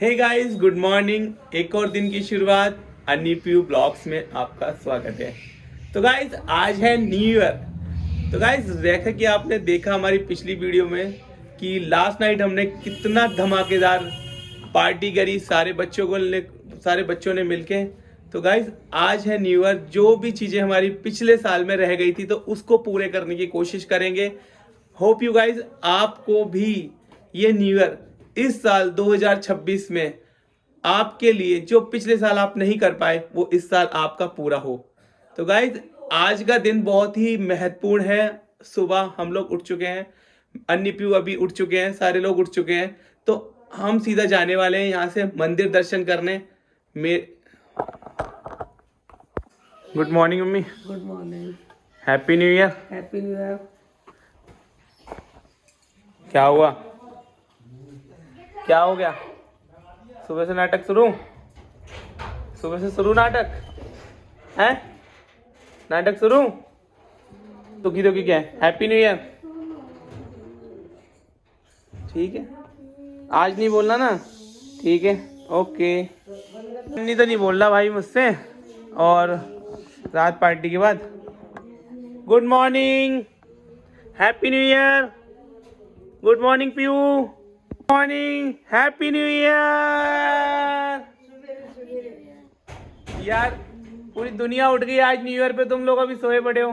Hey guys, good morning. एक और दिन की शुरुआत अन्नीप्यू ब्लॉग्स में आपका स्वागत है। तो गाइस आज है न्यू ईयर। तो गाइस जैसा कि आपने देखा हमारी पिछली वीडियो में कि लास्ट नाइट हमने कितना धमाकेदार पार्टी करी सारे बच्चों ने मिलके। तो गाइस आज है न्यू ईयर। जो भी चीजें हमारी पिछले साल में रह गई थी तो उसको पूरे करने की कोशिश करेंगे। होप यू गाइस आपको भी ये न्यू ईयर इस साल 2026 में आपके लिए जो पिछले साल आप नहीं कर पाए वो इस साल आपका पूरा हो। तो गाइज आज का दिन बहुत ही महत्वपूर्ण है। सुबह हम लोग उठ चुके हैं, अन्नीप्यू अभी उठ चुके हैं, सारे लोग उठ चुके हैं। तो हम सीधा जाने वाले हैं यहाँ से मंदिर दर्शन करने। Good morning mummy. Good morning. Happy new year. Happy new year. क्या हुआ, क्या हो गया? सुबह से नाटक शुरू, सुबह से शुरू नाटक है, नाटक शुरू। दुखी दुखी क्या है? Happy new year. ठीक है, आज नहीं बोलना ना, ठीक है, ओके। नहीं तो नहीं बोलना भाई मुझसे। और रात पार्टी के बाद good morning, happy new year, good morning Piyu, morning, happy new year. यार पूरी दुनिया उठ गई आज न्यू ईयर पे, तुम लोग अभी सोए पड़े हो।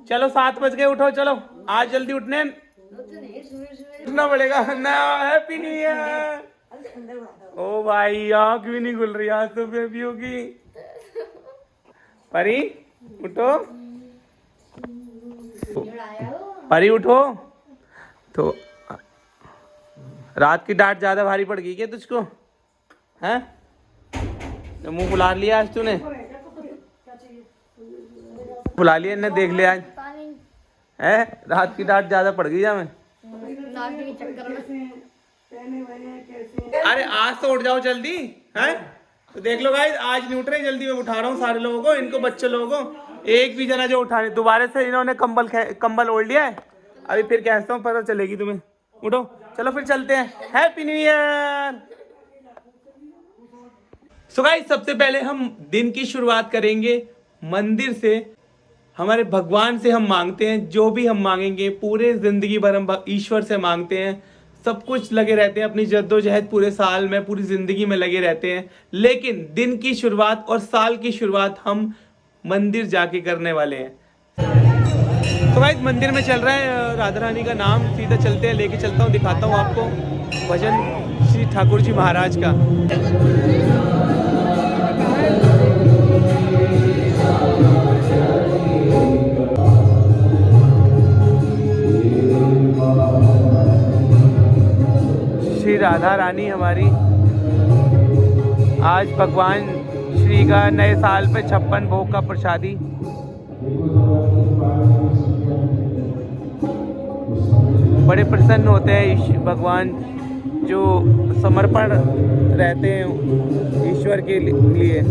चलो 7 बज गए, उठो चलो, आज जल्दी उठना पड़ेगा ना। Happy new year. ओ भाई आँख भी नहीं खुल रही आज तो बेबियों की। परी उठो, परी उठो। तो रात की डांट ज्यादा भारी पड़ गई क्या तुझको? हैं? तो मुंह फुला लिया आज तूने, फुला लिया इन्हें, देख लिया आज है। रात की डांट ज्यादा पड़ गई जा में। अरे आज तो उठ जाओ जल्दी हैं। तो देख लो गाइस आज नहीं उठ रहे, जल्दी मैं उठा रहा हूँ सारे लोगों को, इनको बच्चे लोगों को। एक भी जना जो उठा रहे, दोबारा से इन्होंने कंबल ओढ़ लिया है। अभी फिर कहता हूँ, पता चलेगी तुम्हें। उठो चलो फिर चलते हैं। Happy new year. So guys सबसे पहले हम दिन की शुरुआत करेंगे मंदिर से। हमारे भगवान से हम मांगते हैं, जो भी हम मांगेंगे पूरे जिंदगी भर हम ईश्वर से मांगते हैं। सब कुछ लगे रहते हैं, अपनी जद्दोजहद पूरे साल में, पूरी जिंदगी में लगे रहते हैं। लेकिन दिन की शुरुआत और साल की शुरुआत हम मंदिर जाके करने वाले हैं। तो गाइस मंदिर में चल रहा है राधा रानी का नाम। सीधा चलते हैं, लेके चलता हूँ, दिखाता हूँ आपको भजन श्री ठाकुर जी महाराज का। श्री राधा रानी हमारी आज भगवान श्री का नए साल पे 56 भोग का प्रसादी। बड़े प्रसन्न होते हैं भगवान, जो समर्पण रहते हैं ईश्वर के लिए।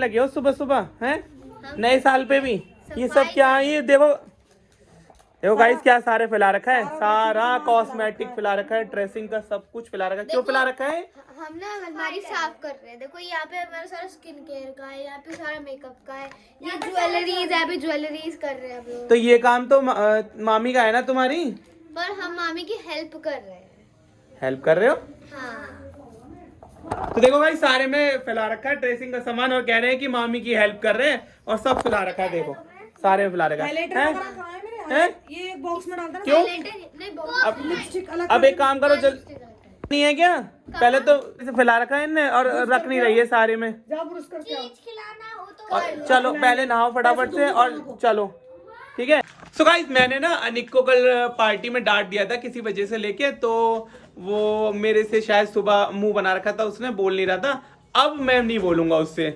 लगे हो सुबह सुबह हैं, नए साल पे भी ये सब क्या है? ये देखो देखो गाइस क्या सारे फैला रखा है, सारा कॉस्मेटिक फैला रखा है, ड्रेसिंग का सब कुछ फैला रखा है। क्यों फैला रखा है? हम ना अलमारी साफ कर रहे हैं। देखो यहाँ पे हमारा सारा स्किन केयर का है, यहाँ पे सारा मेकअप का है, ये ज्वेलरीज है, अभी ज्वेलरीज कर रहे हैं हम लोग। तो ये काम तो मामी का है ना तुम्हारी, पर हम मामी की हेल्प कर रहे हैं। हेल्प कर रहे हो? हाँ। तो देखो भाई सारे में फैला रखा है ड्रेसिंग का सामान, और कह रहे हैं कि मामी की हेल्प कर रहे हैं, और सब फैला रखा है। देखो सारे में फैला रखा है। ये एक बॉक्स में डालता क्यों? अब एक काम करो, नहीं है क्या? पहले तो इसे फैला रखा है इनने और रख नहीं रही है सारे में। खिलाना हो तो और चलो पहले नहाओ फटाफट से और चलो, ठीक है। सो गाइस मैंने ना अनिक को कल पार्टी में डांट दिया था किसी वजह से लेके, तो वो मेरे से शायद सुबह मुंह बना रखा था, उसने बोल नहीं रहा था। अब मैं नहीं बोलूंगा उससे,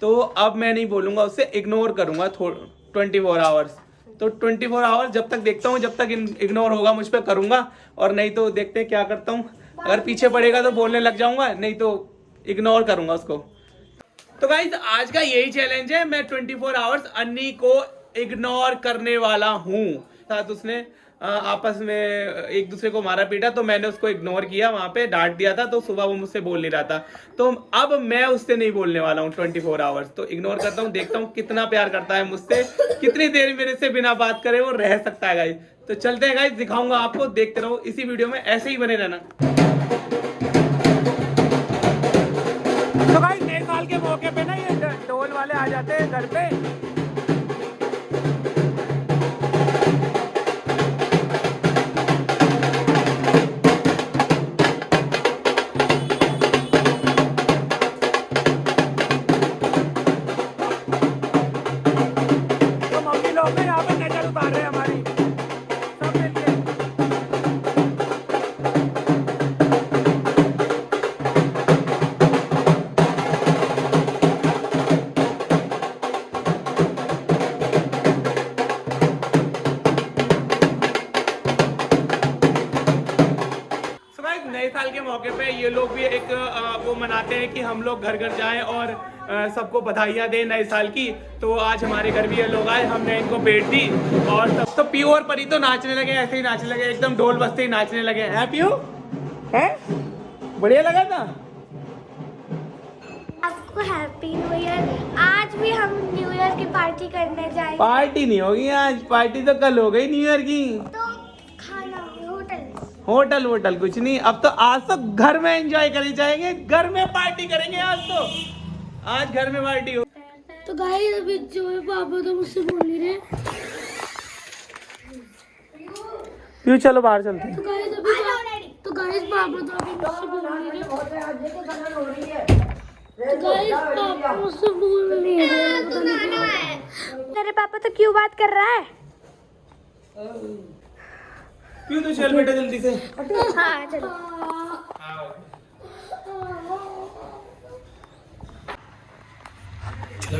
तो अब मैं नहीं बोलूंगा उससे, इग्नोर करूंगा 24 आवर्स। तो 24 आवर्स जब तक देखता हूँ, जब तक इग्नोर होगा मुझ पर करूंगा, और नहीं तो देखते हैं क्या करता हूँ। अगर पीछे पड़ेगा तो बोलने लग जाऊंगा, नहीं तो इग्नोर करूंगा उसको। तो गाइस आज का यही चैलेंज है, मैं 24 आवर्स अन्नी को इग्नोर करने वाला हूँ। साथ उसने आपस में एक दूसरे को मारा पीटा, तो मैंने उसको इग्नोर किया, वहां पे डांट दिया था, तो सुबह वो मुझसे बोल नहीं रहा था। तो अब मैं उससे नहीं बोलने वाला हूँ 24 आवर्स। तो इग्नोर करता हूँ, देखता हूँ कितना प्यार करता है मुझसे, कितनी देर मेरे से बिना बात करे वो रह सकता है गाइस। तो चलते हैं गाइस, दिखाऊंगा आपको, देखते रहो इसी वीडियो में, ऐसे ही बने रहना। तो गाइस नए साल के मौके पे ना ये ढोल वाले आ जाते हैं घर पे। तो मम्मी लोग ना यहाँ पे नजर उतार रहे हैं हमारी, सब मिलके। नए साल के मौके पे ये लोग भी एक वो मनाते हैं कि हम लोग घर घर जाएं और सबको बधाइयाँ दें नए साल की। तो आज हमारे घर भी ये लोग आए, हमने इनको भेंट दी, और सब तो पीयू और परी तो नाचने लगे, ऐसे ही नाचने लगे, एकदम ढोल बजते ही नाचने लगे। हैं पीयू, हैं बढ़िया लगा था आपको हैप्पी न्यू ईयर। आज भी हम न्यू ईयर की पार्टी करने जाएंगे। पार्टी नहीं होगी आज, पार्टी तो कल हो गई न्यू ईयर की। तो खाना होटल वोटल कुछ नहीं, अब तो आज तो घर में एंजॉय करी जाएंगे, घर में पार्टी करेंगे आज तो, आज घर में पार्टी हो। तो गाइस अभी जो है पापा तो मुझसे बोल नहीं रहे, क्यों चलो बाहर चलते हैं। तो गाइस पापा तो अभी मुझसे बोल नहीं रहे, तो गाइस पापा मुझसे बोल नहीं रहे। तेरे पापा तो क्यों बात कर रहा है? क्यों तो चल बेटा जल्दी से। हाँ चलो। चला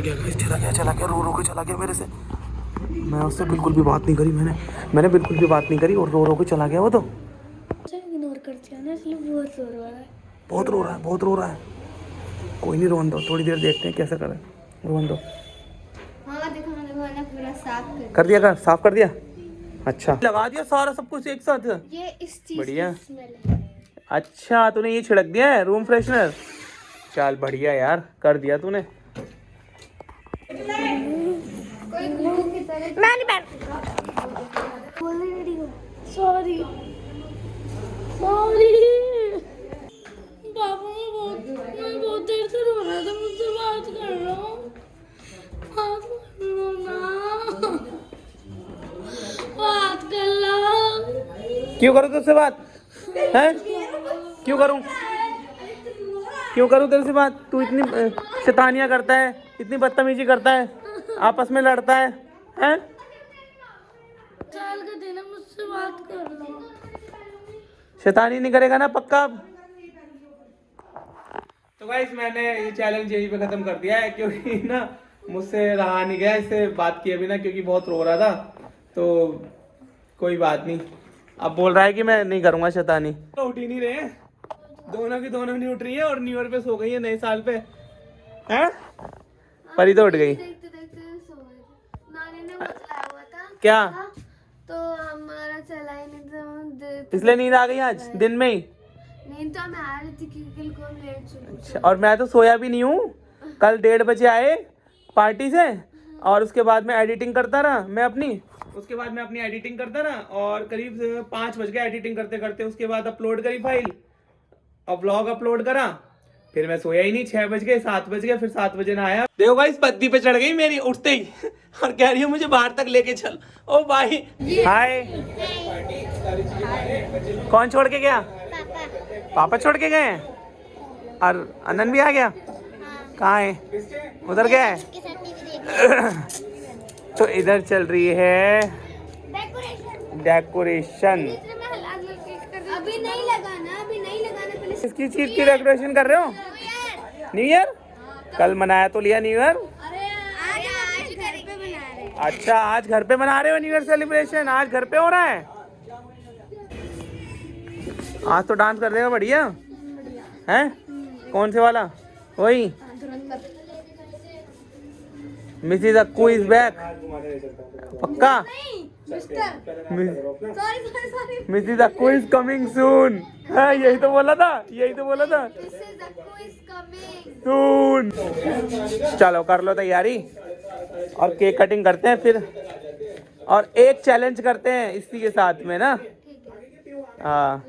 गया रो के चला गया मेरे से। मैं उससे बिल्कुल भी बात नहीं करी, मैंने बिल्कुल भी बात नहीं करी, और रो के चला गया वो तो। इग्नोर करते हैं ना, इसलिए बहुत रो रहा है। बहुत रो रहा है। कोई नहीं, रोन दो, थोड़ी देर देखते हैं कैसे करें, रोन दो। हाँ देखो मैंने पूरा साफ कर दिया, साफ कर दिया। अच्छा लगा दिया सारा सब कुछ एक साथ। ये इस चीज बढ़िया। की स्मेल है। अच्छा तूने ये छिड़क दिया है रूम फ्रेशनर, चल बढ़िया यार, कर दिया तूने। कोई ग्लू की तरह मैं नहीं बैठ बोलने रेडी हूँ। सॉरी बाबू, मैं बहुत देर से रो रहा था, मुझसे बात कर रहा हूँ, बात कर लो ना, बात कर लो। क्यों करूँ तुझसे बात है? क्यों करूँ तेरे से बात? तू इतनी शैतानियाँ करता है, इतनी बदतमीजी करता है, आपस में लड़ता है, हैं? चाल का देना, मुझसे बात कर लो। शैतानी नहीं करेगा ना पक्का? तो गाइस मैंने ये चैलेंज यहीं पे खत्म कर दिया है, क्योंकि ना मुझसे रहा नहीं गया इससे बात किए बिना, क्योंकि बहुत रो रहा था। तो कोई बात नहीं, अब बोल रहा है कि मैं नहीं करूंगा शैतानी। तो उठ ही नहीं रहे, दोनों की दोनों नहीं उठ रही है, और न्यू ईयर पे सो गई है नए साल पे, हैं? परी तो उठ गई। देखते सो गए। नानी ने बुलाया हुआ था क्या? तो हमारा चला ही नहीं था, इसलिए नींद आ गई आज दिन में ही। नींद तो मैं आ रही थी क्योंकि कल लेट सोई। अच्छा, और मैं तो सोया भी नहीं हूँ। कल 1:30 बजे आए पार्टी से, और उसके बाद में एडिटिंग करता रहा मैं अपनी, एडिटिंग करता रहा, और करीब 5 बज गए एडिटिंग करते करते। उसके बाद अपलोड करी फाइल और व्लॉग अपलोड करा, फिर मैं सोया ही नहीं। 6 बज गए, 7 बज गए, फिर 7 बजे ना आया। देखो भाई, इस पत्ती पे चढ़ गई मेरी उठते ही, और कह रही है मुझे बाहर तक लेके चल। ओ भाई हाय, कौन छोड़ के गया? पापा छोड़ के गए हैं, और अनन भी आ गया। कहाँ है? उधर गया है। तो इधर चल रही है डेकोरेशन। अभी नहीं लगाना, अभी नहीं लगाना, पहले किसकी चीज की डेकोरेशन कर रहे हो? New year? कल मनाया तो लिया न्यू ईयर। आज घर पे बना रहे हैं। अच्छा, आज घर पे मना रहे हो न्यू ईयर सेलिब्रेशन? आज घर पे हो रहा है? आज तो डांस कर देगा बढ़िया हैं? कौन से वाला? वही मिसिस अक्कू इज बैक। पक्का? Mrs Akku is coming soon. यही तो बोला था, यही तो बोला था, सून। चलो कर लो तैयारी और केक कटिंग करते हैं फिर, और एक चैलेंज करते हैं इसी के साथ में ना। हाँ,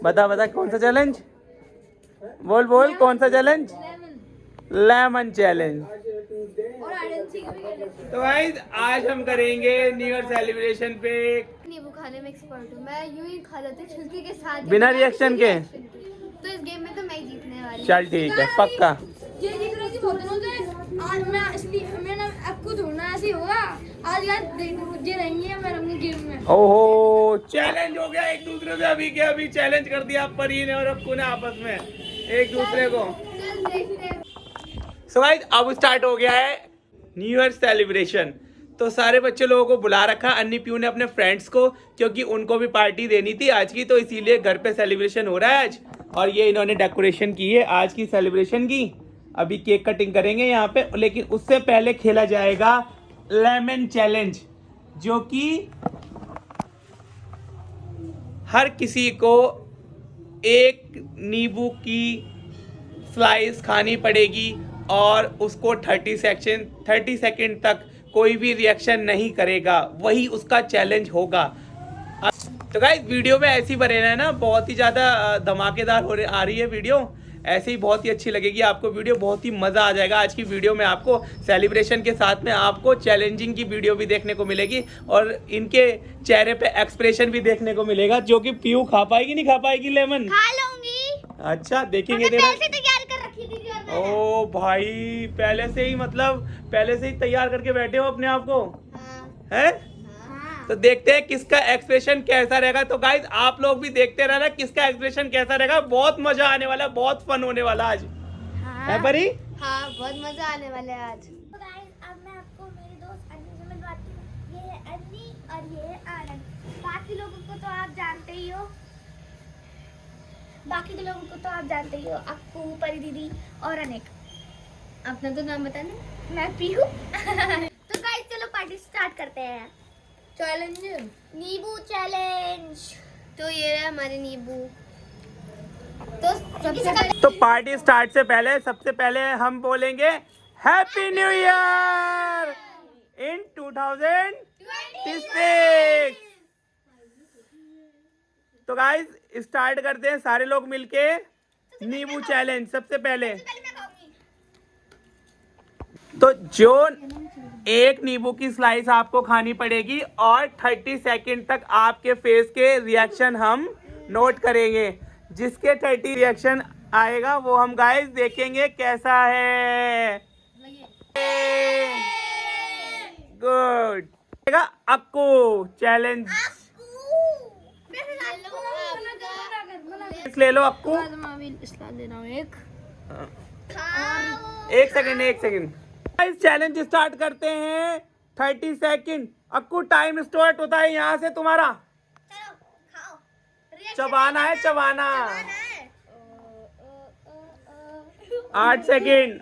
बता बता कौन सा चैलेंज? बोल बोल, कौन सा चैलेंज? Lemon challenge. तो गाइस आज हम करेंगे न्यू ईयर सेलिब्रेशन पे। नींबू खाने में एक्सपर्ट हूँ मैं, यूं ही खा लेती हूँ छिलके के साथ, बिना रिएक्शन के। तो इस गेम में तो मैं ही जीतने वाली हूँ। चल ठीक है, पक्का। ये जीत रही थी बहुत दिनों से। आज मैं इसलिए मैंने आपको ढूंढना ऐसे ही होगा। आज यार ये रहेंगे मैं रहूंगी गेम में। ओहो, चैलेंज हो गया एक दूसरे से। अभी के अभी चैलेंज कर दिया परी ने और अक्कू ने आपस में एक दूसरे को। चल देखते हैं। सो गाइस अब स्टार्ट हो गया है न्यू ईयर सेलिब्रेशन। तो सारे बच्चे लोगों को बुला रखा अन्नी प्यू ने अपने फ्रेंड्स को, क्योंकि उनको भी पार्टी देनी थी आज की, तो इसीलिए घर पे सेलिब्रेशन हो रहा है आज। और ये इन्होंने डेकोरेशन की है आज की सेलिब्रेशन की। अभी केक कटिंग करेंगे यहाँ पे, लेकिन उससे पहले खेला जाएगा लेमन चैलेंज, जो कि हर किसी को एक नींबू की स्लाइस खानी पड़ेगी और उसको 30 सेकंड तक कोई भी रिएक्शन नहीं करेगा, वही उसका चैलेंज होगा। तो गाइस वीडियो में ऐसी बने रहना ना, बहुत ही ज़्यादा धमाकेदार आ रही है वीडियो, ऐसे ही बहुत ही अच्छी लगेगी आपको वीडियो, बहुत ही मज़ा आ जाएगा आज की वीडियो में। आपको सेलिब्रेशन के साथ में आपको चैलेंजिंग की वीडियो भी देखने को मिलेगी और इनके चेहरे पे एक्सप्रेशन भी देखने को मिलेगा, जो कि पीयू खा पाएगी नहीं खा पाएगी लेमन? खा लूंगी। अच्छा देखेंगे पहले से तैयार कर रखी थी जो मैंने। ओ भाई, पहले से ही मतलब पहले से ही तैयार करके बैठे हो अपने आप को हैं? तो देखते हैं किसका एक्सप्रेशन कैसा रहेगा। तो गाइज आप लोग भी देखते रहना किसका एक्सप्रेशन कैसा रहेगा, बहुत मजा आने वाला, बहुत फन होने वाला आज। है परी? हाँ बहुत मजा आने वाला है आज। तो गाइस अब मैं आपको मेरे दोस्त अन्नी से मिलवाती हूँ। ये है अन्नी और ये है आनंद। बाकी लोगों को तो आप जानते ही हो, अक्कू, परी दीदी और अनेक। अपना तो नाम बताना। मैं पीहू। तो गाइस चलो पार्टी स्टार्ट करते हैं। चैलेंज नींबू चैलेंज। तो ये रहे हमारे नींबू। तो सबसे पहले तो पार्टी स्टार्ट से पहले सबसे पहले हम बोलेंगे हैप्पी न्यू ईयर इन 2026। तो गाइस स्टार्ट करते हैं सारे लोग मिलके नींबू चैलेंज। सबसे पहले तो जो एक नींबू की स्लाइस आपको खानी पड़ेगी और 30 सेकंड तक आपके फेस के रिएक्शन हम नोट करेंगे। जिसके 30 रिएक्शन आएगा वो हम गाइस देखेंगे कैसा है। गुड। अक्कू चैलेंज ले लो अक्कू। एक सेकंड चैलेंज स्टार्ट करते हैं। 30 सेकंड। अक्कू टाइम स्टार्ट होता है यहाँ से तुम्हारा। चलो खाओ। चबाना है, चबाना। 8 सेकंड।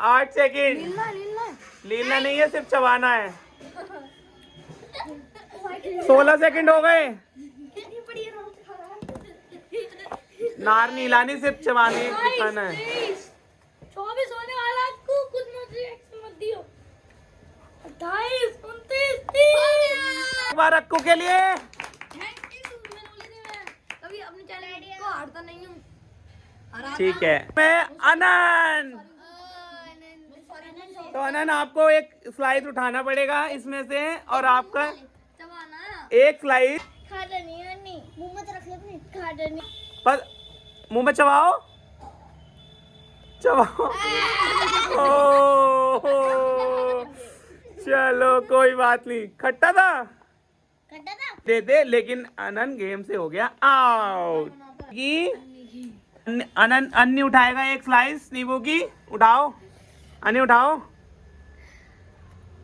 8 सेकंड। लीलना नहीं है, सिर्फ चबाना है। 16 सेकंड हो गए। नार नहीं लानी, सिर्फ चबाने खाना है। 24 होने वाला आपको, कुछ मत रिएक्शन मत दियो। 28, 29, 30। एक बार अक्कू के लिए। Thank you. मैंने बोली थी मैं कभी अपने चैलेंज को हारता नहीं हूँ। ठीक है। मैं अनन। तो अनन आपको एक स्लाइस उठाना पड़ेगा इसमें से, और आपका एक स्लाइस खाना नहीं अन्नी, मुंह में तो रख ले अपने। खाना नहीं। बस मुंह में चबाओ, चबाओ। चलो कोई बात नहीं, खट्टा था खट्टा था। दे दे, लेकिन अनन गेम से हो गया आउट। अनन अन्नी उठाएगा एक स्लाइस नींबू की। उठाओ अन्नी, उठाओ,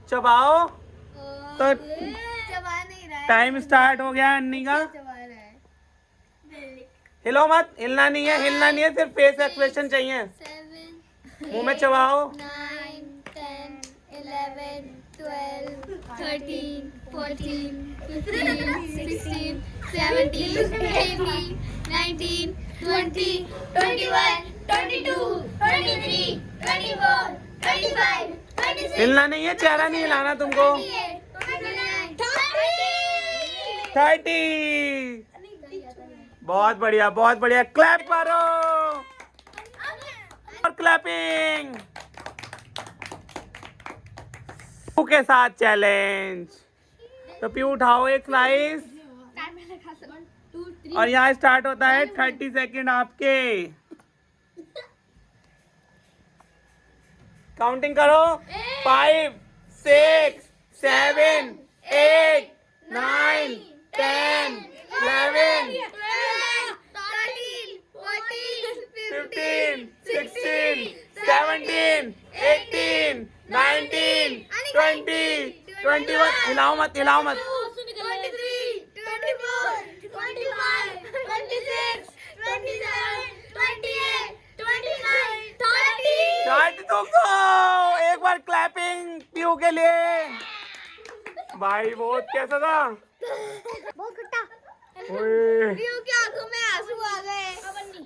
चबाओ। तो चबा नहीं रहा है, टाइम स्टार्ट हो गया अन्नी का। चबा रहा है। हिलो मत, हिलना नहीं है, हिलना नहीं है, सिर्फ फेस एक्सप्रेशन चाहिए। 7, मुंह में चबाओ। 9, 10, 11, 12, 13, 14, 15, 16, 17, 18, 19, 20, 21, 22, 23, 24, 25, 26, हिलना नहीं है, चेहरा नहीं हिलाना तुमको। 30। बहुत बढ़िया, बहुत बढ़िया, क्लैप करो और क्लैपिंग के साथ चैलेंज। तो पी उठाओ एक स्लाइस और यहाँ स्टार्ट होता है 30 सेकंड आपके। काउंटिंग करो। 5, 6, 7, 8, 9, 10, 11, 15, 16, 17, 18, 19, 20, 21। हिलाओ मत, हिलाओ मत। 23, 24, 25, 26, 27, 28, 29, 30। दोस्तों एक बार क्लैपिंग पीयू के लिए। भाई बहुत कैसा था? बहुत खट्टा। ओए। पीयू की आंखों में आंसू आ गए।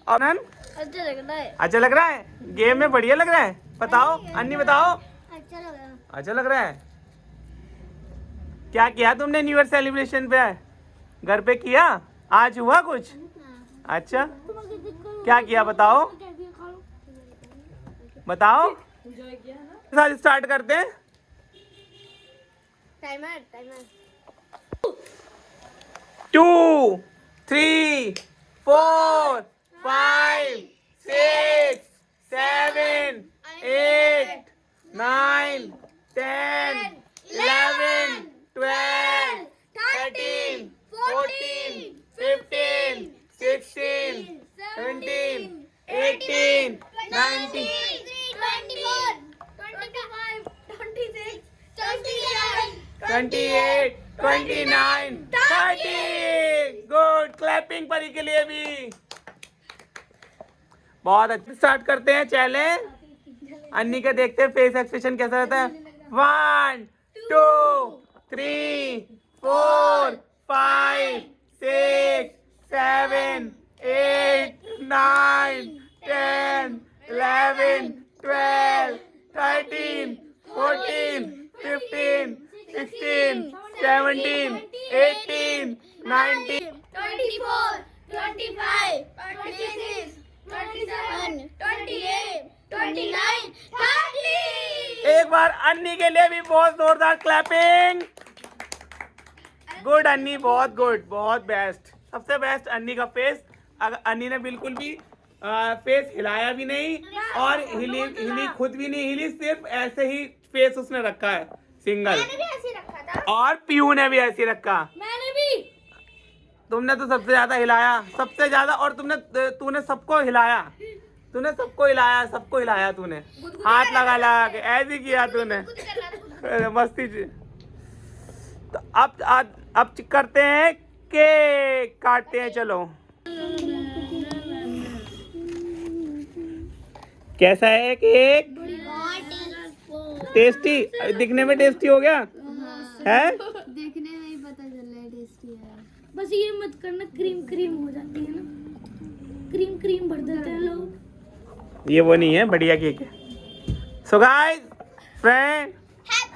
अनन अच्छा लग रहा है। अच्छा लग रहा है? गेम में बढ़िया लग रहा है? बताओ अन्नी, बताओ। अच्छा लग रहा। अच्छा लग रहा है? क्या किया तुमने न्यू ईयर सेलिब्रेशन पे? घर पे किया? आज हुआ कुछ? अच्छा क्या किया बताओ, बताओ। साथ स्टार्ट करते हैं। Timer timer. 2, 3, 4, 5, 6, 7, 8, 9, 10, 11, 12, 13, 14, 15, 16, 17, 18, 19, 24, 25, 26, 27, 28, 29, 30। गुड, क्लैपिंग परी के लिए भी। बहुत अच्छा। स्टार्ट करते हैं चैलेंज। अन्नी का देखते हैं फेस एक्सप्रेशन कैसा रहता है। 1, 2, 3, 4, 5, 6, 7, 8, 9, 10, 11, 12, 13, 14, 15, 16, 17, 18, 19, 24, 25, 26, 27, 28, 29, 30। एक बार अन्नी के लिए भी बहुत जोरदार क्लैपिंग। गुड अन्नी, बहुत गुड, बहुत बेस्ट, सबसे बेस्ट अन्नी का फेस। अगर अन्नी ने बिल्कुल भी फेस हिलाया भी नहीं और हिली खुद भी नहीं हिली, सिर्फ ऐसे ही फेस उसने रखा है सिंगल। मैंने भी ऐसे ही रखा था। और पीयू ने भी ऐसे ही रखा। मैंने भी। तुमने तो सबसे ज्यादा हिलाया, सबसे ज्यादा। और तूने सबको हिलाया, तूने सबको हिलाया, सबको हिलाया तूने, हाथ लगा लगा के ऐसे किया तूने। मस्ती जी। तो अब करते हैं, केक काटते हैं। चलो कैसा है केक? टेस्टी, दिखने में टेस्टी हो गया है? देखने में ही पता चल रहा है टेस्टी है। बस ये मत करना, क्रीम क्रीम हो जाती है ना, क्रीम क्रीम भर देते हैं लोग। ये वो नहीं है, बढ़िया केक है। So guys friend,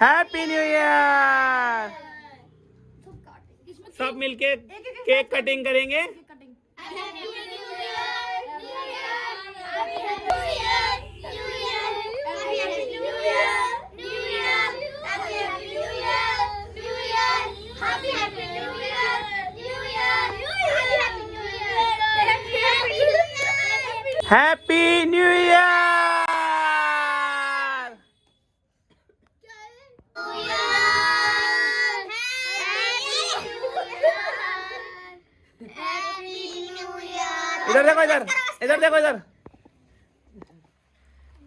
happy new year. सब मिलके केक कटिंग करेंगे। Happy new year. इधर देखो, इधर इधर देखो, इधर।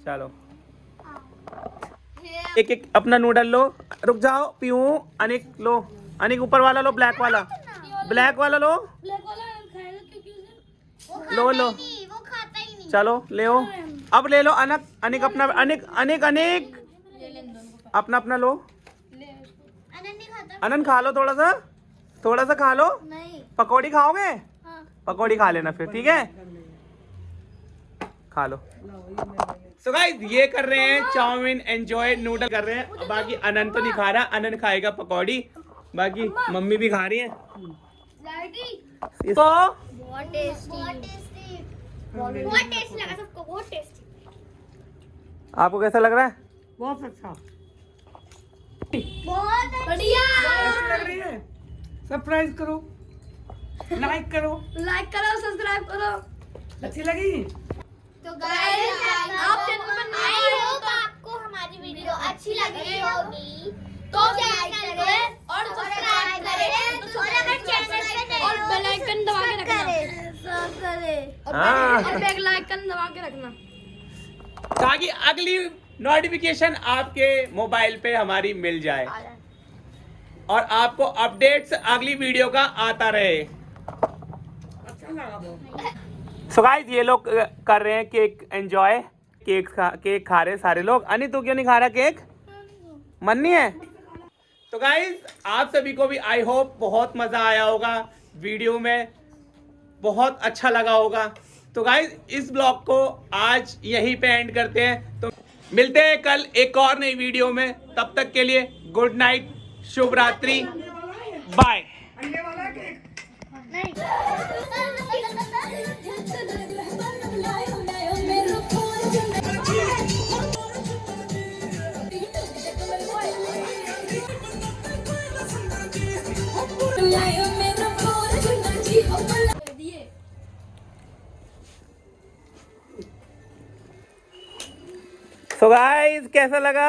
चलो एक एक अपना नूडल लो। रुक जाओ पीऊ। अनिक लो, अनिक ऊपर वाला लो, ब्लैक वाला, ब्लैक वाला लो, लो लो। वो खाता ही नहीं। चलो ले ओ, अब ले लो अनक, अनिक अपना, अनिक अनिक अनिक अपना अपना लो। अनन्या नहीं खाता। अनंत खा लो, थोड़ा सा खा लो। नहीं। पकौड़ी खाओगे? हाँ। पकौड़ी खा लेना फिर, ठीक है, खा लो। सो गाइस ये कर रहे हैं चाउमीन एंजॉय, नूडल कर रहे हैं। बाकी अनंत तो नहीं खा रहा, अनंत खाएगा पकौड़ी, बाकी मम्मी भी खा रही है इसको। बहुत टेस्टी। बहुत टेस्टी लगा सबको, बहुत टेस्टी। आपको कैसा लग रहा है? बहुत अच्छा, बहुत बढ़िया। कैसी लग रही है? सरप्राइज करो, लाइक करो, लाइक करो, सब्सक्राइब करो। अच्छी लगी? तो गाइस आप चैनल पर नए आई हो होप आपको हमारी वीडियो अच्छी लगी होगी तो लाइक करें और सब्सक्राइब करें और अगर चैनल पे नए और हो बेल आइकन दबा के रखना। सब करें। हाँ। और बेल आइकन दबा के रखना ताकि अगली नोटिफिकेशन आपके मोबाइल पे हमारी मिल जाए और आपको अपडेट्स अगली वीडियो का आता रहे। अच्छा लगा बहुत। सो गाइस ये लोग कर रहे हैं केक एंजॉय, केक खा रहे हैं सारे लोग। अनी तू क्यों नहीं खा रहा केक? मन नहीं है? तो गाइस आप सभी को भी आई होप बहुत मजा आया होगा, वीडियो में बहुत अच्छा लगा होगा। तो गाइस इस ब्लॉग को आज यहीं पे एंड करते हैं। तो मिलते हैं कल एक और नई वीडियो में, तब तक के लिए गुड नाइट, शुभ रात्रि, बाय। अंडे वाला केक। सो गाइस कैसा लगा?